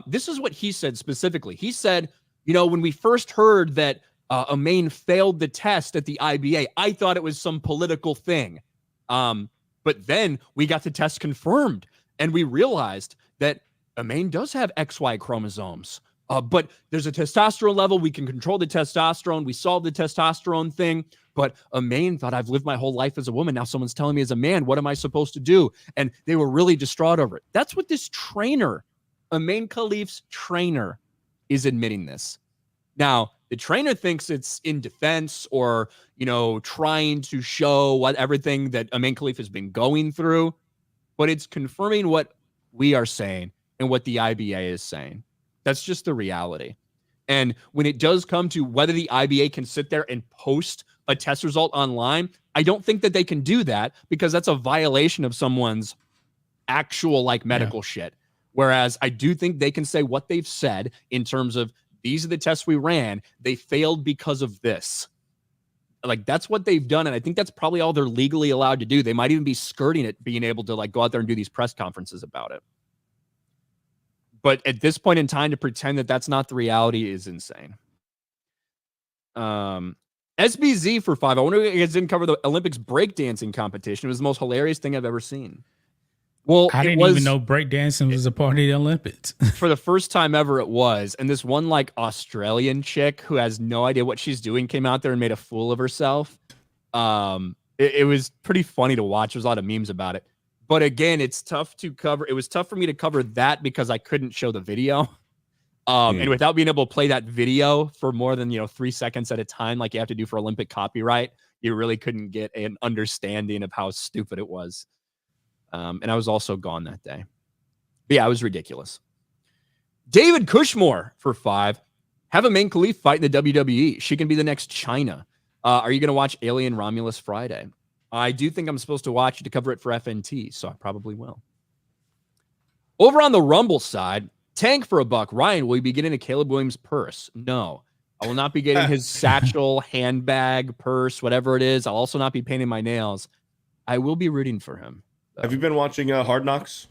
This is what he said specifically. He said, when we first heard that Amain failed the test at the IBA, I thought it was some political thing. But then we got the test confirmed, and we realized that Amain does have XY chromosomes. But there's a testosterone level. We can control the testosterone. We solved the testosterone thing. But Amain thought, I've lived my whole life as a woman. Now someone's telling me as a man, what am I supposed to do? And they were really distraught over it. That's what this trainer, Amain Khalif's trainer, is admitting this. Now, the trainer thinks it's in defense or, trying to show what everything that Amain Khalif has been going through. But it's confirming what we are saying and what the IBA is saying. That's just the reality. And when it does come to whether the IBA can sit there and post a test result online, I don't think that they can do that because that's a violation of someone's actual medical shit. Whereas I do think they can say what they've said in terms of these are the tests we ran. They failed because of this. That's what they've done. And I think that's probably all they're legally allowed to do. They might even be skirting it, being able to go out there and do these press conferences about it. But at this point in time, to pretend that that's not the reality is insane. SBZ for 5. I wonder if you guys didn't cover the Olympics breakdancing competition. It was the most hilarious thing I've ever seen. Well, I didn't even know breakdancing was a part of the Olympics. For the first time ever, it was. And this one like Australian chick who has no idea what she's doing came out there and made a fool of herself. It was pretty funny to watch. There's a lot of memes about it. But again, it's tough to cover. It was tough for me to cover that because I couldn't show the video. And without being able to play that video for more than 3 seconds at a time, like you have to do for Olympic copyright, you really couldn't get an understanding of how stupid it was. And I was also gone that day. But yeah, it was ridiculous. David Cushmore for 5. Have Amin Khalif fight in the WWE. She can be the next China. Are you going to watch Alien Romulus Friday? I do think I'm supposed to watch it to cover it for FNT, so I probably will. Over on the Rumble side, Tank for $1. Ryan, will you be getting a Caleb Williams purse? No. I will not be getting his satchel, handbag, purse, whatever it is. I'll also not be painting my nails. I will be rooting for him, though. Have you been watching Hard Knocks?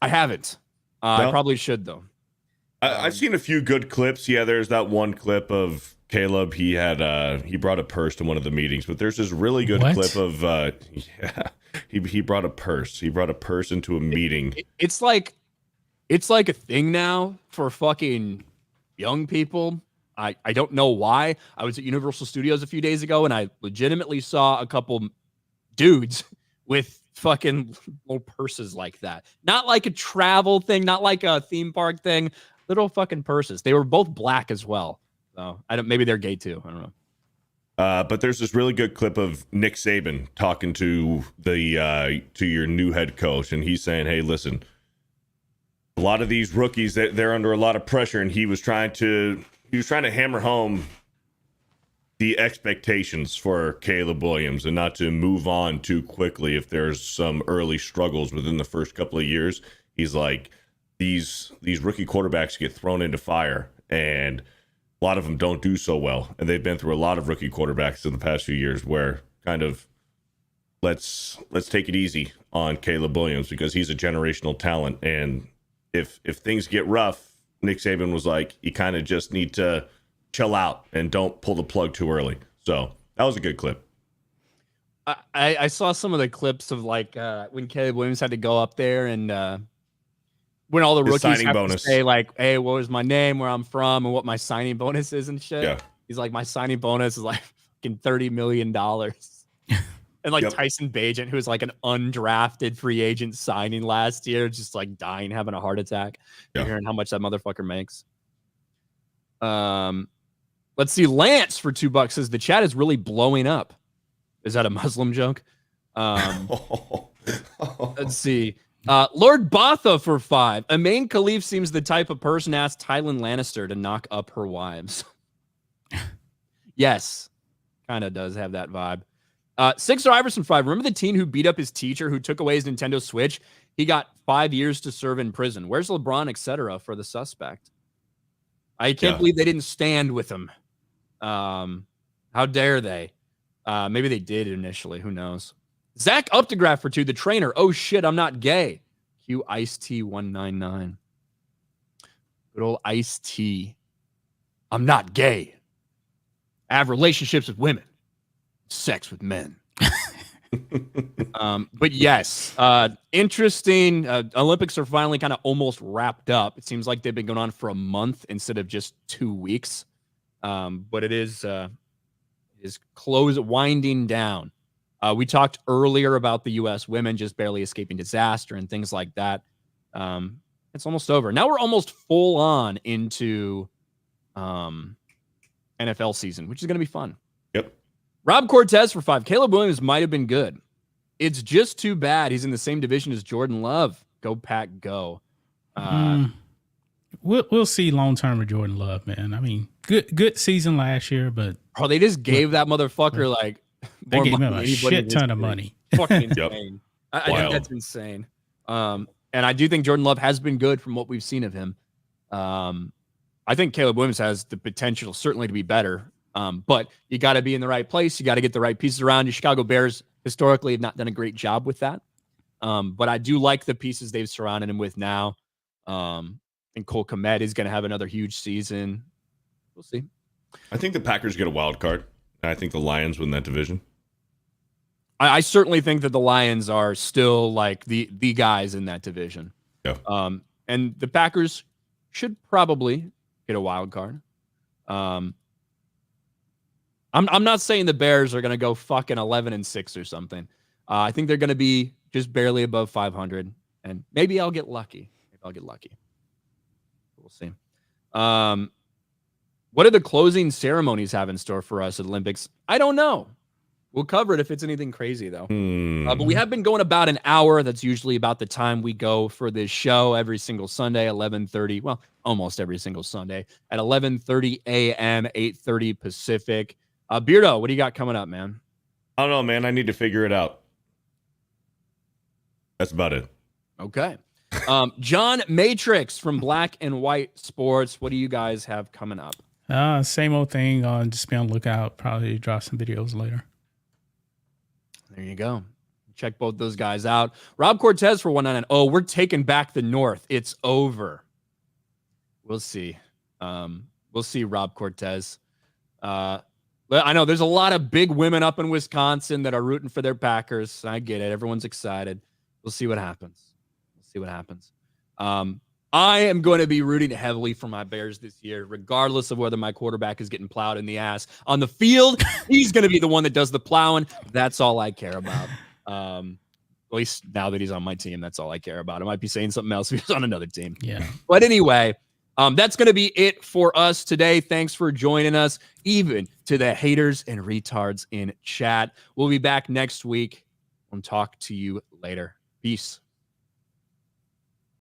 I haven't. No? I probably should, though. I've seen a few good clips. Yeah, there's that one clip of Caleb. He had he brought a purse to one of the meetings, but there's this really good clip of he brought a purse. He brought a purse into a meeting. It's like a thing now for fucking young people. I don't know why. I was at Universal Studios a few days ago and I legitimately saw a couple dudes with fucking little purses like that. Not like a travel thing, not like a theme park thing. Little fucking purses. They were both black as well. So maybe they're gay too. I don't know. But there's this really good clip of Nick Saban talking to the to your new head coach, and he's saying, "Hey, listen, a lot of these rookies, they're under a lot of pressure," and he was trying to hammer home the expectations for Caleb Williams and not to move on too quickly if there's some early struggles within the first couple of years. He's like, these rookie quarterbacks get thrown into fire, and a lot of them don't do so well. And they've been through a lot of rookie quarterbacks in the past few years where kind of let's take it easy on Caleb Williams because he's a generational talent. And if things get rough, Nick Saban was like, you kind of just need to chill out and don't pull the plug too early. So that was a good clip. I saw some of the clips of like when Caleb Williams had to go up there and when all the rookies have to say like, hey, what was my name, where I'm from, and what my signing bonus is and shit. Yeah. He's like, my signing bonus is like fucking $30 million. And like Tyson Bagent, who was like an undrafted free agent signing last year, just like dying, having a heart attack. Hearing how much that motherfucker makes. Let's see. Lance for $2 says the chat is really blowing up. Is that a Muslim joke? Let's see. Lord Botha for 5. Amin Khalif seems the type of person asked Tywin Lannister to knock up her wives. Yes, kind of does have that vibe. Sixer Iverson 5. Remember the teen who beat up his teacher who took away his Nintendo Switch? He got 5 years to serve in prison. Where's LeBron, etc. for the suspect? I can't believe they didn't stand with him. How dare they? Maybe they did initially. Who knows? Zach Updegraff for 2. The trainer. Oh shit, I'm not gay. Q Ice T 199. Good old Ice T. I'm not gay. I have relationships with women. Sex with men. But yes, interesting. Olympics are finally kind of almost wrapped up. It seems like they've been going on for a month instead of just 2 weeks. But it is winding down. We talked earlier about the U.S. women just barely escaping disaster and things like that. It's almost over. Now we're almost full on into NFL season, which is going to be fun. Yep. Rob Cortez for 5. Caleb Williams might have been good. It's just too bad he's in the same division as Jordan Love. Go Pack, go. We'll see long term with Jordan Love, man. I mean, good season last year, but they just gave that motherfucker like they gave him a shit ton of money. Fucking insane. I think that's insane. And I do think Jordan Love has been good from what we've seen of him. I think Caleb Williams has the potential certainly to be better. But you got to be in the right place. You got to get the right pieces around you. Chicago Bears historically have not done a great job with that. But I do like the pieces they've surrounded him with now. And Cole Kmet is going to have another huge season. We'll see. I think the Packers get a wild card. I think the Lions win that division. I certainly think that the Lions are still like the guys in that division. Yeah. And the Packers should probably get a wild card. I'm not saying the Bears are going to go fucking 11-6 or something. I think they're going to be just barely above 500, and maybe I'll get lucky. We'll see. What do the closing ceremonies have in store for us at Olympics? I don't know. We'll cover it if it's anything crazy, though. But we have been going about an hour. That's usually about the time we go for this show every single Sunday, 11:30. Well, almost every single Sunday at 11:30 a.m., 8:30 Pacific. Beardo, what do you got coming up, man? I don't know, man. I need to figure it out. That's about it. Okay. John Matrix from Black and White Sports. What do you guys have coming up? Same old thing. Just be on the lookout. Probably drop some videos later. There you go. Check both those guys out. Rob Cortez for 199. Oh, we're taking back the North. It's over. We'll see. We'll see, Rob Cortez. I know there's a lot of big women up in Wisconsin that are rooting for their Packers. I get it. Everyone's excited. We'll see what happens. I am going to be rooting heavily for my Bears this year, regardless of whether my quarterback is getting plowed in the ass. On the field, he's going to be the one that does the plowing. That's all I care about. At least now that he's on my team, that's all I care about. I might be saying something else if he's on another team. Yeah. But anyway, that's going to be it for us today. Thanks for joining us, even to the haters and retards in chat. We'll be back next week and talk to you later. Peace.